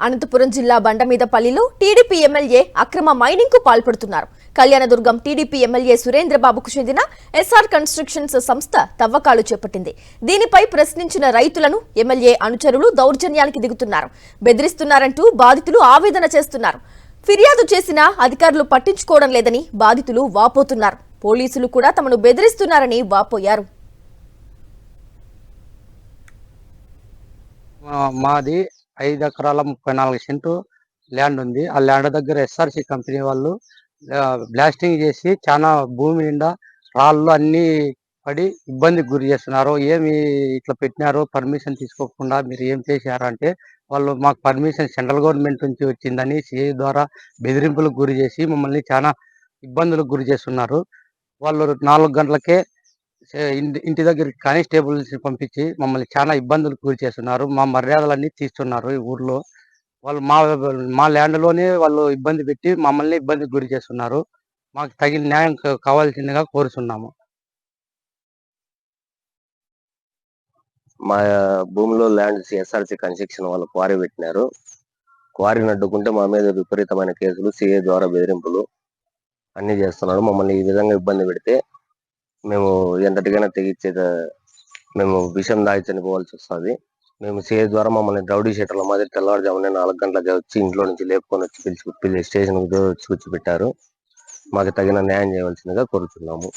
అనంతపురం జిల్లా బండమీదపల్లిలో TDP MLA అక్రమ mining కు పాల్పడుతున్నారు. కళ్యాణదుర్గం టీడీపీ ఎమ్మెల్యే సురేంద్రబాబుకు చెందిన ఎస్ఆర్ కన్స్ట్రక్షన్స్ సంస్థ తవ్వకాలు చేపట్టింది. దీనిపై ప్రశ్నించిన రైతులను ఎమ్మెల్యే అనుచరులు దౌర్జన్యానికి దిగుతున్నారు. బెదిరిస్తున్నారంటూ బాధితులు ఆవేదన చేస్తున్నారు. ఫిర్యాదు చేసినా అధికారులు పట్టించుకోవడం లేదని బాధితులు వాపోతున్నారు. పోలీసులు కూడా తమను బెదిరిస్తున్నారని వాపోయారు. మాది 5 ఎకరాల 34 సెంటు ల్యాండ్ ఉంది. ఆ ల్యాండ్ దగ్గర ఎస్ఆర్సి కంపెనీ వాళ్ళు బ్లాస్టింగ్ చేసి చాలా భూమి నిండా రాళ్ళు అన్ని పడి ఇబ్బందికి గురి చేస్తున్నారు. ఏమి ఇట్లా పెట్టినారో పర్మిషన్ తీసుకోకుండా మీరు ఏం చేశారు అంటే, వాళ్ళు మాకు పర్మిషన్ సెంట్రల్ గవర్నమెంట్ నుంచి వచ్చిందని సిఐ ద్వారా బెదిరింపులకు గురి చేసి మమ్మల్ని చాలా ఇబ్బందులకు గురి చేస్తున్నారు. వాళ్ళు 4 గంటలకే ఇంటి దగ్గరికి కానిస్టేబుల్స్ పంపించి మమ్మల్ని చాలా ఇబ్బందులకు గురి చేస్తున్నారు. మా మర్యాదలన్నీ తీస్తున్నారు. ఈ ఊర్లో వాళ్ళు మా ల్యాండ్లోనే వాళ్ళు ఇబ్బంది పెట్టి మమ్మల్ని ఇబ్బందికి గురి చేస్తున్నారు. మాకు తగిన న్యాయం కావాల్సిందిగా కోరుతున్నాము. మా భూమిలో ల్యాండ్ ఎస్ఆర్సి కన్స్ట్రక్షన్ వాళ్ళు క్వారీ పెట్టినారు. క్వారీని అడ్డుకుంటే మా మీద విపరీతమైన కేసులు, సిఐ ద్వారా బెదిరింపులు అన్ని చేస్తున్నారు. మమ్మల్ని ఈ విధంగా ఇబ్బంది పెడితే మేము ఎంతటికైనా తెగించే మేము విషం దాగి చనిపోవాల్సి వస్తుంది. మేము సిఐ ద్వారా మమ్మల్ని రౌడీ షీటర్ల మాదిరి తెల్లవారుజామునే 4 గంటలకి వచ్చి ఇంట్లో నుంచి లేపుకొని వచ్చి స్టేషన్కి వచ్చి కూర్చోబెట్టారు. మాకు తగిన న్యాయం చేయవలసిందిగా కోరుతున్నాము.